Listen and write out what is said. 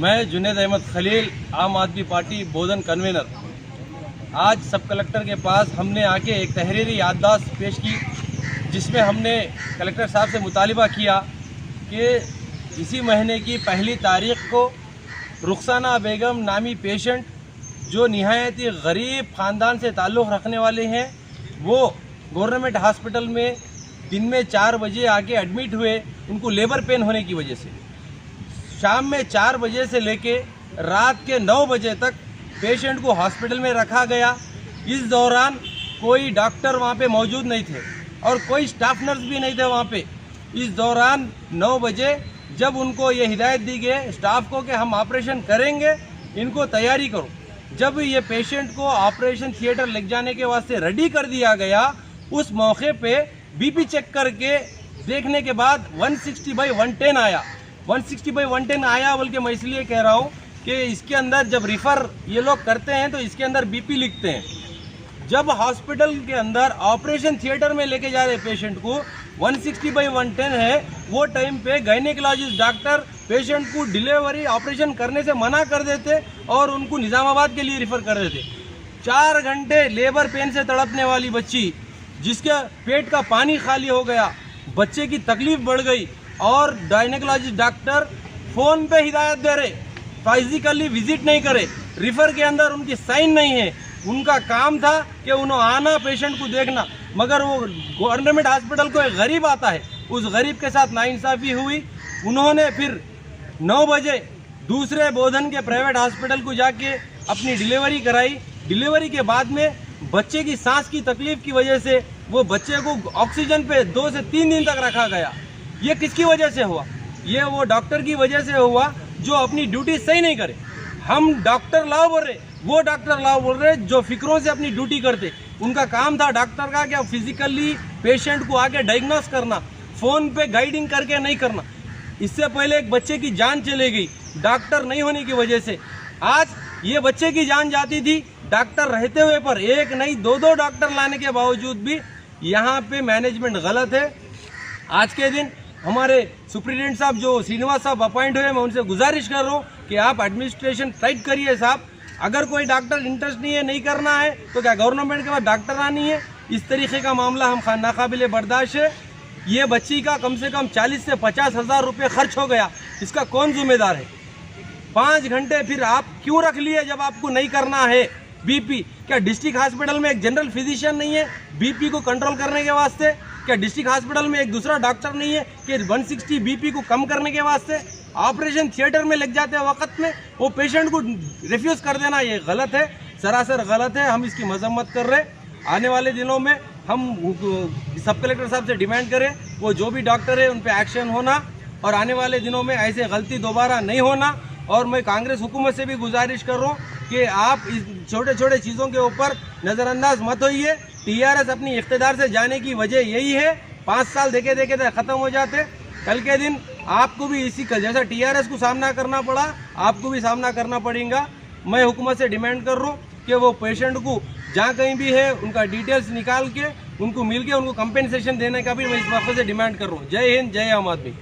मैं जुनैद अहमद खलील, आम आदमी पार्टी बोधन कन्वेनर। आज सब कलेक्टर के पास हमने आके एक तहरीरी याददाश्त पेश की, जिसमें हमने कलेक्टर साहब से मुतालिबा किया कि इसी महीने की 1 तारीख को रुखसाना बेगम नामी पेशेंट जो निहायत ही गरीब ख़ानदान से ताल्लुक़ रखने वाले हैं, वो गवर्नमेंट हॉस्पिटल में दिन में 4 बजे आके एडमिट हुए। उनको लेबर पेन होने की वजह से शाम में 4 बजे से लेके रात के 9 बजे तक पेशेंट को हॉस्पिटल में रखा गया। इस दौरान कोई डॉक्टर वहाँ पे मौजूद नहीं थे और कोई स्टाफ नर्स भी नहीं थे वहाँ पे। इस दौरान 9 बजे जब उनको ये हिदायत दी गई स्टाफ को कि हम ऑपरेशन करेंगे, इनको तैयारी करो, जब ये पेशेंट को ऑपरेशन थिएटर ले जाने के वास्ते रेडी कर दिया गया, उस मौके पे बीपी चेक करके देखने के बाद 160/110 आया। 160/110 आया बोल के मैं इसलिए कह रहा हूँ कि इसके अंदर जब रिफ़र ये लोग करते हैं तो इसके अंदर बीपी लिखते हैं। जब हॉस्पिटल के अंदर ऑपरेशन थिएटर में लेके जा रहे पेशेंट को 160/110 है, वो टाइम पे गायनेकोलॉजिस्ट डॉक्टर पेशेंट को डिलीवरी ऑपरेशन करने से मना कर देते और उनको निज़ामाबाद के लिए रिफ़र कर देते। 4 घंटे लेबर पेन से तड़पने वाली बच्ची, जिसके पेट का पानी खाली हो गया, बच्चे की तकलीफ बढ़ गई और गायनेकोलॉजिस्ट डॉक्टर फ़ोन पे हिदायत दे रहे, फिजिकली विजिट नहीं करे, रिफ़र के अंदर उनकी साइन नहीं है। उनका काम था कि उन्होंने आना पेशेंट को देखना, मगर वो गवर्नमेंट हॉस्पिटल को एक गरीब आता है, उस गरीब के साथ नाइंसाफ़ी हुई। उन्होंने फिर 9 बजे दूसरे बोधन के प्राइवेट हॉस्पिटल को जाके अपनी डिलीवरी कराई। डिलीवरी के बाद में बच्चे की सांस की तकलीफ की वजह से वो बच्चे को ऑक्सीजन पे 2 से 3 दिन तक रखा गया। ये किसकी वजह से हुआ? ये वो डॉक्टर की वजह से हुआ जो अपनी ड्यूटी सही नहीं करे। हम डॉक्टर लाओ बोल रहे, वो डॉक्टर लाओ बोल रहे जो फिक्रों से अपनी ड्यूटी करते। उनका काम था डॉक्टर का क्या फिजिकली पेशेंट को आके डायग्नोस करना, फ़ोन पे गाइडिंग करके नहीं करना। इससे पहले एक बच्चे की जान चली गई डॉक्टर नहीं होने की वजह से। आज ये बच्चे की जान जाती थी डॉक्टर रहते हुए, पर एक नहीं 2-2 डॉक्टर लाने के बावजूद भी यहाँ पे मैनेजमेंट गलत है। आज के दिन हमारे सुप्रिटेंडेंट साहब जो श्रीनिवास साहब अपॉइंट हुए, मैं उनसे गुजारिश कर रहा हूँ कि आप एडमिनिस्ट्रेशन टाइट करिए साहब। अगर कोई डॉक्टर इंटरेस्ट नहीं है, नहीं करना है, तो क्या गवर्नमेंट के पास डॉक्टर आनी है? इस तरीके का मामला हम नाकाबिले बर्दाश्त है। ये बच्ची का कम से कम 40 से 50 हज़ार रुपये खर्च हो गया, इसका कौन जिम्मेदार है? 5 घंटे फिर आप क्यों रख लिए जब आपको नहीं करना है? बीपी क्या डिस्ट्रिक्ट हॉस्पिटल में एक जनरल फिजिशियन नहीं है बीपी को कंट्रोल करने के वास्ते? क्या डिस्ट्रिक्ट हॉस्पिटल में एक दूसरा डॉक्टर नहीं है कि 160 बीपी को कम करने के वास्ते? ऑपरेशन थिएटर में लग जाते वक्त में वो पेशेंट को रिफ्यूज़ कर देना, ये गलत है, सरासर गलत है। हम इसकी मजम्मत कर रहे। आने वाले दिनों में हम सब कलेक्टर साहब से डिमांड करें वो जो भी डॉक्टर है उन पर एक्शन होना और आने वाले दिनों में ऐसे गलती दोबारा नहीं होना। और मैं कांग्रेस हुकूमत से भी गुजारिश कर रहा हूँ कि आप इस छोटे छोटे चीज़ों के ऊपर नज़रअंदाज मत होइए। टीआरएस अपनी इख्तिदार से जाने की वजह यही है, 5 साल देखे देखे तो ख़त्म हो जाते। कल के दिन आपको भी इसी का जैसा टीआरएस को सामना करना पड़ा, आपको भी सामना करना पड़ेगा। मैं हुकूमत से डिमांड कर रहा हूँ कि वो पेशेंट को जहाँ कहीं भी है उनका डिटेल्स निकाल के उनको मिल के उनको कंपेंसेशन देने का भी मैं इस मौके से डिमांड कर रहा हूँ। जय हिंद, जय आम आदमी।